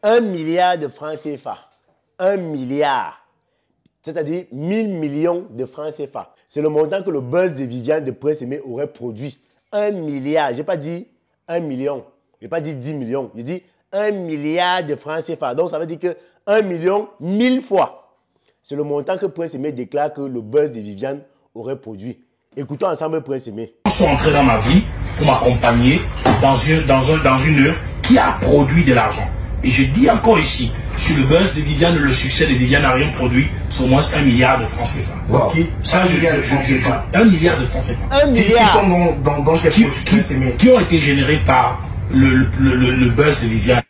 1 milliard de francs CFA. 1 milliard. C'est-à-dire 1000 millions de francs CFA. C'est le montant que le buzz de Viviane de Prince Aimé aurait produit. 1 milliard. Je n'ai pas dit 1 million. Je n'ai pas dit 10 millions. J'ai dit 1 milliard de francs CFA. Donc ça veut dire que 1 million 1000 fois. C'est le montant que Prince Aimé déclare que le buzz de Viviane aurait produit. Écoutons ensemble Prince Aimé. Ils sont entrés dans ma vie pour m'accompagner dans une œuvre qui a produit de l'argent. Et je dis encore ici, sur le buzz de Viviane, le succès de Viviane n'a rien produit, c'est au moins 1 milliard de francs CFA. Wow. Ça, 1 milliard de francs CFA. 1 milliard. Qui sont dans quel processus qui ont été générés par le buzz de Viviane.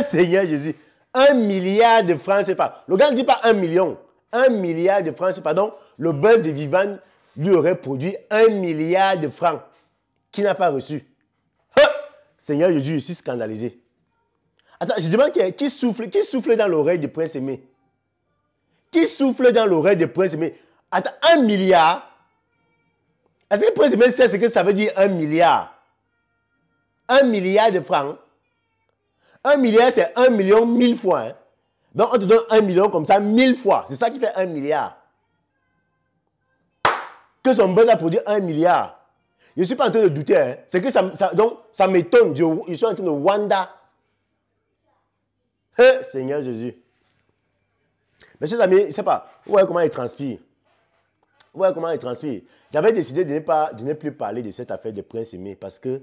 Seigneur Jésus, 1 milliard de francs CFA. Le gars ne dit pas 1 million. 1 milliard de francs CFA. Donc, le buzz de Viviane lui aurait produit 1 milliard de francs qu'il n'a pas reçu. Seigneur Jésus, je suis scandalisé. Attends, je demande qui souffle dans l'oreille de Prince Aimé. Qui souffle dans l'oreille de Prince Aimé? Attends, 1 milliard? Est-ce que Prince Aimé sait ce que ça veut dire 1 milliard? 1 milliard de francs. 1 milliard, c'est 1 million 1000 fois. Hein? Donc, on te donne 1 million comme ça 1000 fois. C'est ça qui fait 1 milliard. Que son buzz a produit 1 milliard. Je ne suis pas en train de douter. Hein. C'est que ça m'étonne. Je suis en train de wonder. Seigneur Jésus. Mes chers amis, je ne sais pas. Vous voyez comment il transpire. Vous voyez comment il transpire. J'avais décidé de ne plus parler de cette affaire de Prince Aimé parce que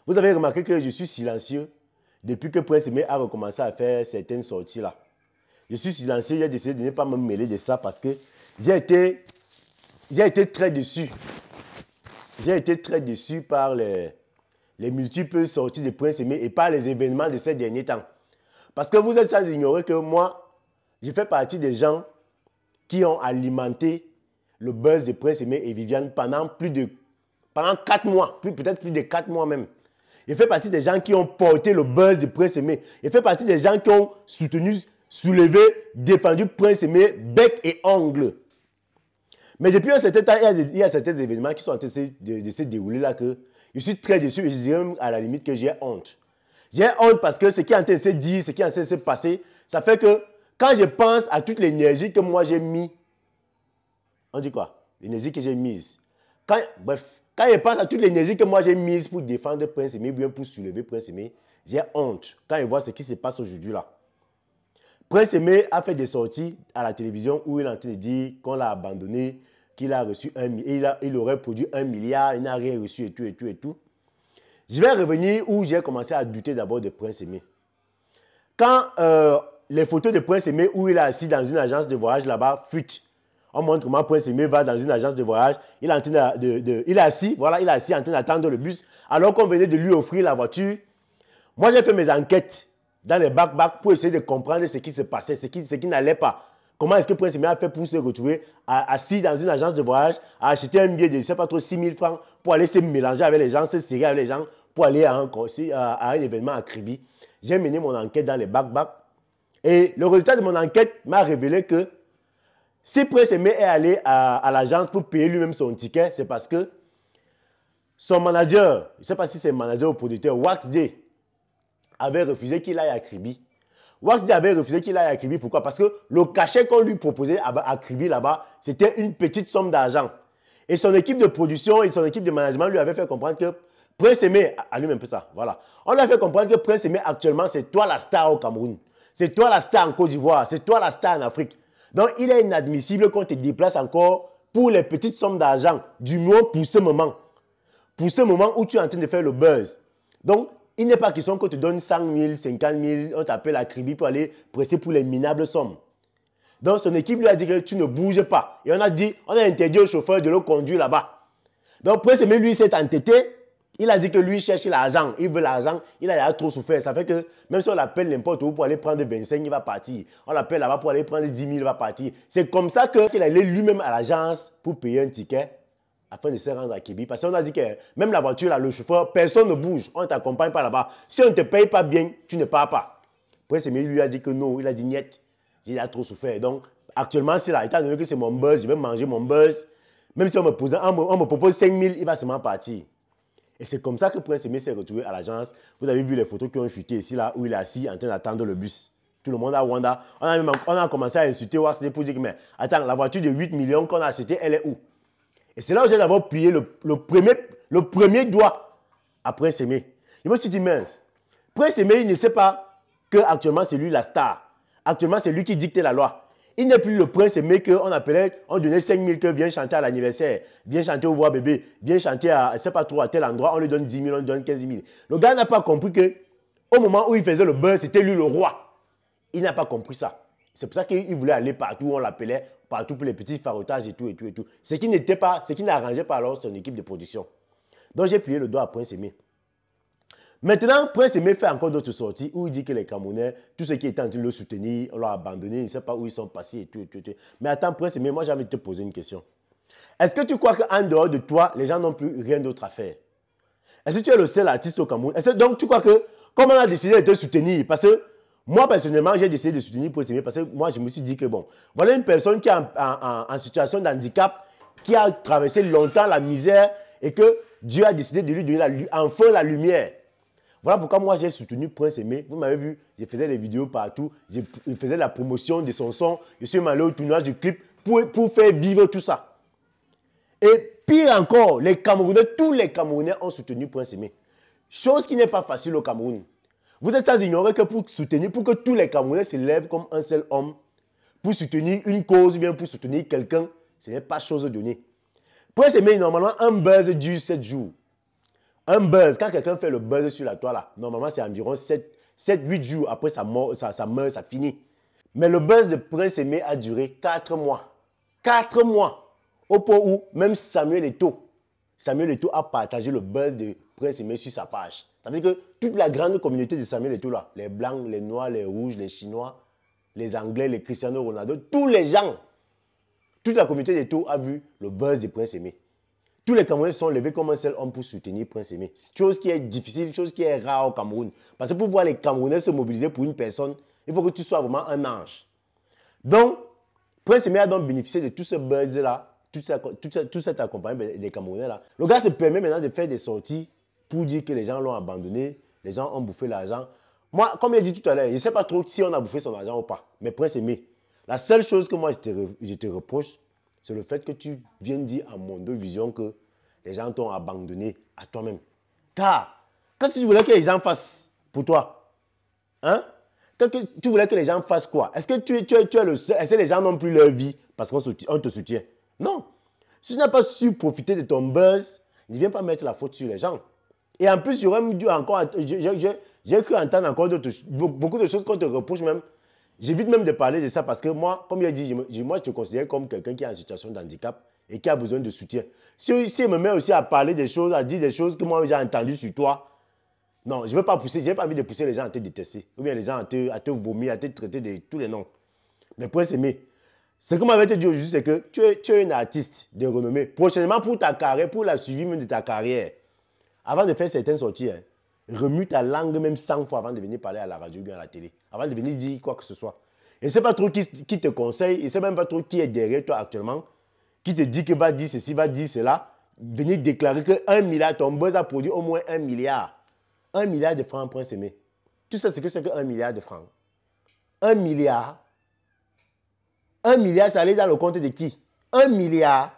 vous avez remarqué que je suis silencieux depuis que Prince Aimé a recommencé à faire certaines sorties là. Je suis silencieux, j'ai décidé de ne pas me mêler de ça parce que j'ai été très déçu. J'ai été très déçu par les multiples sorties de Prince Aimé et par les événements de ces derniers temps. Parce que vous êtes sans ignorer que moi, je fais partie des gens qui ont alimenté le buzz de Prince Aimé et Viviane pendant 4 mois, peut-être plus de 4 mois même. Je fais partie des gens qui ont porté le buzz de Prince Aimé. Je fais partie des gens qui ont soutenu, soulevé, défendu Prince Aimé, bec et ongle. Mais depuis un certain temps, il y a certains événements qui sont en train de se dérouler là que je suis très déçu et je dirais même à la limite que j'ai honte. J'ai honte parce que ce qui est en train de se dire, ce qui est en train de se passer, ça fait que quand je pense à toute l'énergie que moi j'ai mis, on dit quoi? L'énergie que j'ai mise. Bref, quand je pense à toute l'énergie que moi j'ai mise pour défendre Prince Aimé, bien pour soulever Prince Aimé, j'ai honte quand je vois ce qui se passe aujourd'hui là. Prince Aimé a fait des sorties à la télévision où il est en train de dire qu'on l'a abandonné, qu'il a reçu il aurait produit 1 milliard, il n'a rien reçu et tout, et tout, et tout. Je vais revenir où j'ai commencé à douter d'abord de Prince Aimé. Quand les photos de Prince Aimé où il est assis dans une agence de voyage là-bas fuitent, on montre comment Prince Aimé va dans une agence de voyage, il est en train il est assis, voilà, il est assis en train d'attendre le bus, alors qu'on venait de lui offrir la voiture. Moi, j'ai fait mes enquêtes dans les back pour essayer de comprendre ce qui se passait, ce qui n'allait pas. Comment est-ce que Prince Aimé a fait pour se retrouver assis dans une agence de voyage, à acheter un billet de, je ne sais pas trop, 6 000 francs pour aller se mélanger avec les gens, se serrer avec les gens, pour aller à un événement à Kribi. J'ai mené mon enquête dans les back. Et le résultat de mon enquête m'a révélé que si Prince Aimé est allé à l'agence pour payer lui-même son ticket, c'est parce que son manager, je ne sais pas si c'est manager ou producteur, Wax Day, avait refusé qu'il aille à Kribi. Wax Day avait refusé qu'il aille à Kribi. Pourquoi? Parce que le cachet qu'on lui proposait à Kribi là-bas, c'était une petite somme d'argent. Et son équipe de production et son équipe de management lui avaient fait comprendre que Prince Aimé, allume un peu ça, voilà. On lui a fait comprendre que Prince Aimé actuellement, c'est toi la star au Cameroun. C'est toi la star en Côte d'Ivoire. C'est toi la star en Afrique. Donc, il est inadmissible qu'on te déplace encore pour les petites sommes d'argent, du moins pour ce moment. Pour ce moment où tu es en train de faire le buzz. Donc, il n'est pas question qu'on te donne 100 000, 50 000, on t'appelle à Kribi pour aller presser pour les minables sommes. Donc, son équipe lui a dit que tu ne bouges pas. Et on a interdit au chauffeur de le conduire là-bas. Donc, Prince Aimé, lui, s'est entêté. Il a dit que lui cherche l'argent, il veut l'argent, il a trop souffert. Ça fait que même si on l'appelle n'importe où pour aller prendre 25, il va partir. On l'appelle là-bas pour aller prendre 10 000, il va partir. C'est comme ça qu'il allait lui-même à l'agence pour payer un ticket afin de se rendre à Kribi. Parce qu'on a dit que même la voiture, là, le chauffeur, personne ne bouge. On ne t'accompagne pas là-bas. Si on ne te paye pas bien, tu ne pars pas. Prince Aimé lui a dit que non, il a dit niet. Il a trop souffert. Donc, actuellement, c'est là, étant donné que c'est mon buzz, je vais manger mon buzz. Même si on me propose 5 000, il va seulement partir. Et c'est comme ça que Prince Aimé s'est retrouvé à l'agence. Vous avez vu les photos qui ont fuité ici, là, où il est assis en train d'attendre le bus. Tout le monde à Rwanda. On a commencé à insulter Wax pour dire que, mais attends, la voiture de 8 millions qu'on a achetée, elle est où? Et c'est là où j'ai d'abord plié le premier doigt à Prince Aimé. Je me suis dit, mince, Prince Aimé, il ne sait pas qu'actuellement, c'est lui la star. Actuellement, c'est lui qui dicte la loi. Il n'est plus le Prince Aimé qu'on appelait, on donnait 5 000 que viens chanter à l'anniversaire, viens chanter au voix bébé, viens chanter à, je ne sais pas trop, à tel endroit, on lui donne 10 000, on lui donne 15 000. Le gars n'a pas compris qu'au moment où il faisait le buzz, c'était lui le roi. Il n'a pas compris ça. C'est pour ça qu'il voulait aller partout, on l'appelait partout pour les petits farotages et tout, et tout, et tout. Ce qui n'arrangeait pas alors son équipe de production. Donc j'ai plié le doigt à Prince Aimé. Maintenant, Prince Aimé fait encore d'autres sorties où il dit que les Camerounais, tous ceux qui étaient en train de le soutenir, on l'a abandonné, il ne sait pas où ils sont passés et tout, et tout, et tout. Mais attends, Prince Aimé, moi j'ai envie de te poser une question. Est-ce que tu crois qu'en dehors de toi, les gens n'ont plus rien d'autre à faire? Est-ce que tu es le seul artiste au Cameroun? Donc tu crois que, comme on a décidé de te soutenir, parce que moi personnellement, j'ai décidé de soutenir Prince Aimé parce que moi je me suis dit que bon, voilà une personne qui est en situation de handicap, qui a traversé longtemps la misère et que Dieu a décidé de lui donner enfin la lumière. Voilà pourquoi moi j'ai soutenu Prince Aimé. Vous m'avez vu, je faisais des vidéos partout, je faisais la promotion de son son, je suis allé au tournage du clip pour faire vivre tout ça. Et pire encore, les Camerounais, tous les Camerounais ont soutenu Prince Aimé. Chose qui n'est pas facile au Cameroun. Vous êtes sans ignorer que pour soutenir, pour que tous les Camerounais se lèvent comme un seul homme, pour soutenir une cause ou bien pour soutenir quelqu'un, ce n'est pas chose donnée. Prince Aimé, normalement, un buzz dure 7 jours. Un buzz, quand quelqu'un fait le buzz sur la toile, là, normalement, c'est environ 7-8 jours après ça meurt, ça finit. Mais le buzz de Prince Aimé a duré 4 mois. 4 mois. Au point où même Samuel Eto'o a partagé le buzz de Prince Aimé sur sa page. Ça veut dire que toute la grande communauté de Samuel Eto'o, là, les Blancs, les Noirs, les Rouges, les Chinois, les Anglais, les Cristiano Ronaldo, tous les gens, toute la communauté d'Eto'o a vu le buzz de Prince Aimé. Tous les Camerounais sont levés comme un seul homme pour soutenir Prince Aimé. Chose qui est difficile, chose qui est rare au Cameroun. Parce que pour voir les Camerounais se mobiliser pour une personne, il faut que tu sois vraiment un ange. Donc, Prince Aimé a donc bénéficié de tout ce buzz-là, tout cet accompagnement des Camerounais-là. Le gars se permet maintenant de faire des sorties pour dire que les gens l'ont abandonné, les gens ont bouffé l'argent. Moi, comme il a dit tout à l'heure, je ne sais pas trop si on a bouffé son argent ou pas. Mais Prince Aimé, la seule chose que moi je te reproche, c'est le fait que tu viens dire à Mondo Vision que les gens t'ont abandonné à toi-même. Car, qu'est-ce que tu voulais que les gens fassent pour toi? Hein? Tu voulais que les gens fassent quoi? Est-ce que tu es le seul? Est-ce que les gens n'ont plus leur vie parce qu'on te soutient? Non. Si tu n'as pas su profiter de ton buzz, ne viens pas mettre la faute sur les gens. Et en plus, j'aurais dû encore, j'ai cru entendre encore beaucoup de choses qu'on te reproche même. J'évite même de parler de ça parce que moi, comme il a dit, moi je te considère comme quelqu'un qui est en situation de handicap et qui a besoin de soutien. Si il me met aussi à parler des choses, à dire des choses que moi j'ai entendues sur toi, non, je ne veux pas pousser, je n'ai pas envie de pousser les gens à te détester. Ou bien les gens à te vomir, à te traiter de tous les noms. Mais Prince Aimé, ce que m'avait dit aujourd'hui, c'est que tu es une artiste de renommée. Prochainement, pour ta carrière, pour la suivi même de ta carrière, avant de faire certaines sorties, remue ta langue même 100 fois avant de venir parler à la radio ou bien à la télé. Avant de venir dire quoi que ce soit. Et c'est pas trop qui te conseille, et c'est même pas trop qui est derrière toi actuellement, qui te dit que va dire ceci, va dire cela, venir déclarer que 1 milliard, ton buzz a produit au moins 1 milliard. 1 milliard de francs, Prince Aimé. Tu sais ce que c'est que 1 milliard de francs? 1 milliard. 1 milliard, ça allait dans le compte de qui? 1 milliard.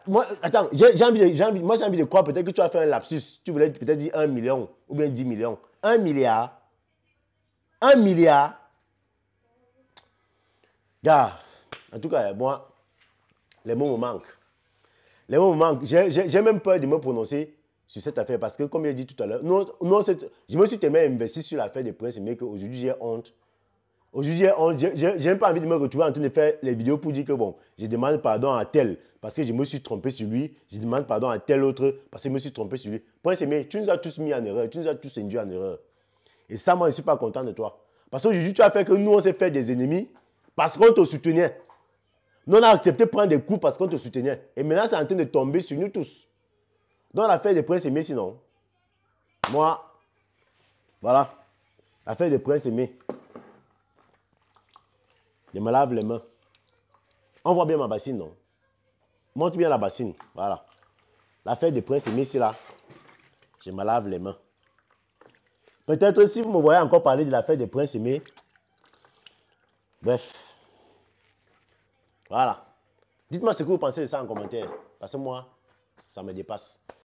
Moi, attends, moi j'ai envie de croire peut-être que tu as fait un lapsus. Tu voulais peut-être dire 1 million ou bien 10 millions. 1 milliard. 1 milliard. Gars, en tout cas, moi, les mots me manquent. Les mots me manquent. J'ai même peur de me prononcer sur cette affaire parce que, comme j'ai dit tout à l'heure, je me suis tellement investi sur l'affaire des Prince Aimé qu'aujourd'hui j'ai honte. Aujourd'hui, j'ai même pas envie de me retrouver en train de faire les vidéos pour dire que bon, je demande pardon à tel parce que je me suis trompé sur lui. Je demande pardon à tel autre parce que je me suis trompé sur lui. Prince Aimé, tu nous as tous mis en erreur. Tu nous as tous induits en erreur. Et ça, moi, je ne suis pas content de toi. Parce qu'aujourd'hui, tu as fait que nous, on s'est fait des ennemis parce qu'on te soutenait. Nous, on a accepté de prendre des coups parce qu'on te soutenait. Et maintenant, c'est en train de tomber sur nous tous. Dans l'affaire des Prince Aimé, sinon, moi, voilà, l'affaire des Prince Aimé. Je me lave les mains. On voit bien ma bassine, non? Montre bien la bassine. Voilà. l'affaire de Prince Aimé, c'est là. Je me lave les mains. Peut-être si vous me voyez encore parler de l'affaire de Prince Aimé. Bref. Voilà. Dites-moi ce que vous pensez de ça en commentaire. Parce que moi, ça me dépasse.